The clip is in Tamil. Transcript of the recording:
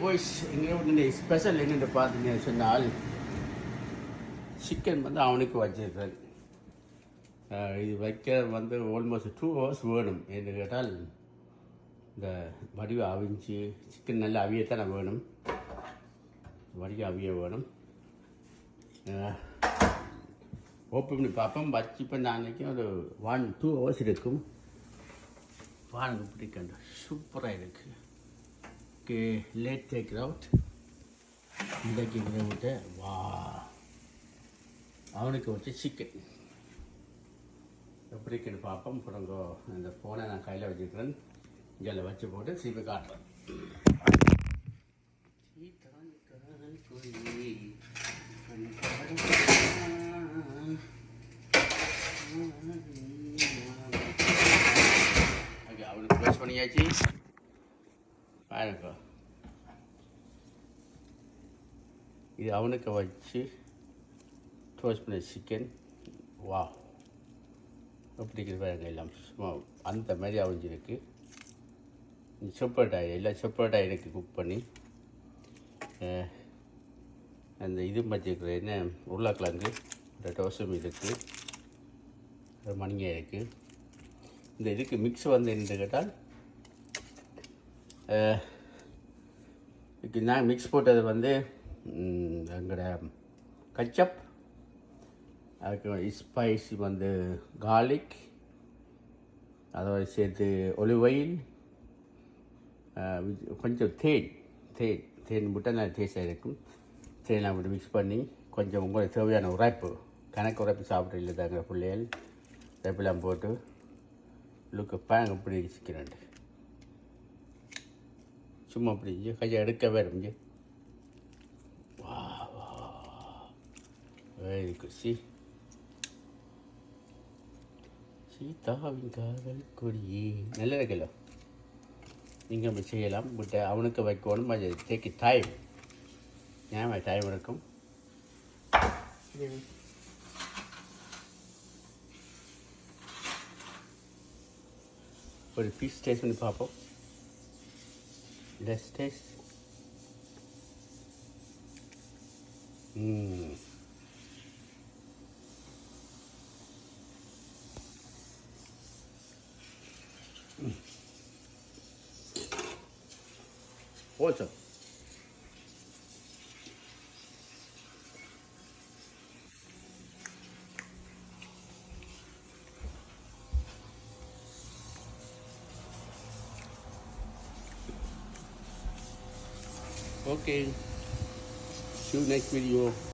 பாய்ஸ் எங்களோட ஸ்பெஷல் என்னென்னு பார்த்தீங்கன்னு சொன்னால் சிக்கன் வந்து அவனுக்கு வச்சிருக்கிறேன். இது வைக்க வந்து ஆல்மோஸ்ட் 2 hours வேணும். என்று கேட்டால் இந்த வடிவை அவிஞ்சு சிக்கன் நல்லா அவியத்தானே வேணும், வடிவை அவிய வேணும். ஓப்பன் பண்ணி பார்ப்போம். வச்சு இப்போ நாளைக்கு ஒரு 1-2 hours இருக்கும். பாருங்க பிடிக்கண்டு சூப்பராக இருக்குது. Let's take it out. இன்றைக்கு இதை விட்டு வா அவனுக்கு வச்சு சிக்கன் எப்படி இருக்குன்னு பார்ப்போம். பிறங்க இந்த ஃபோனை நான் கையில் வச்சுக்கிறேன், இங்கே வச்சு போட்டு சீப்பை காட்டுறேன். ஓகே, அவனுக்கு ப்ரெஸ் பண்ணியாச்சு. பாருங்க, இது அவனுக்கு வச்சு டோஸ்ட் பண்ண சிக்கன். வா எப்படி பாருங்க, எல்லாம் சும்மா அந்த மாதிரி அவிஞ்சிருக்கு. செப்பரேட்டாக எல்லாம் செப்பரேட்டாக எனக்கு குக் பண்ணி அந்த இது வச்சுருக்குற என்ன உருளைக்கிழங்கு டோஸ்டும் இருக்குது, மணிங்க இருக்குது. இந்த இதுக்கு மிக்ஸ் வந்து என்ன கேட்டால் நான் மிக்ஸ் போட்டது வந்து எங்களோட கச்சப், அதுக்கு ஸ்பைசி வந்து கார்லிக், அதோட சேர்த்து ஒலிவ் ஆயில், கொஞ்சம் தேன் போட்டால் நல்லா டேஸ்டாக இருக்கும். தேனை அப்படி மிக்ஸ் பண்ணி கொஞ்சம் உங்களுக்கு தேவையான உரைப்பு, கணக்கு உரைப்பு சாப்பிட்ற இல்லை தாங்க பிள்ளைகள், உரைப்பெல்லாம் போட்டு லுக்கு பேங்க இப்படி சிக்கிறேன். சும்மா அப்படி கையை எடுக்கவே இருந்துச்சு. வா வா வெரி குட். சீதாவின் காதல் கொடியே நல்லா இருக்கல. நீங்கள் அப்படி செய்யலாம். பட் அவனுக்கு வைக்கணும், அது டேக் டைம். ஏன் டைம் இருக்கும். ஒரு பீஸ் டேஸ்ட் பண்ணி பார்ப்போம். Let's taste. Awesome. Okay, see you next video.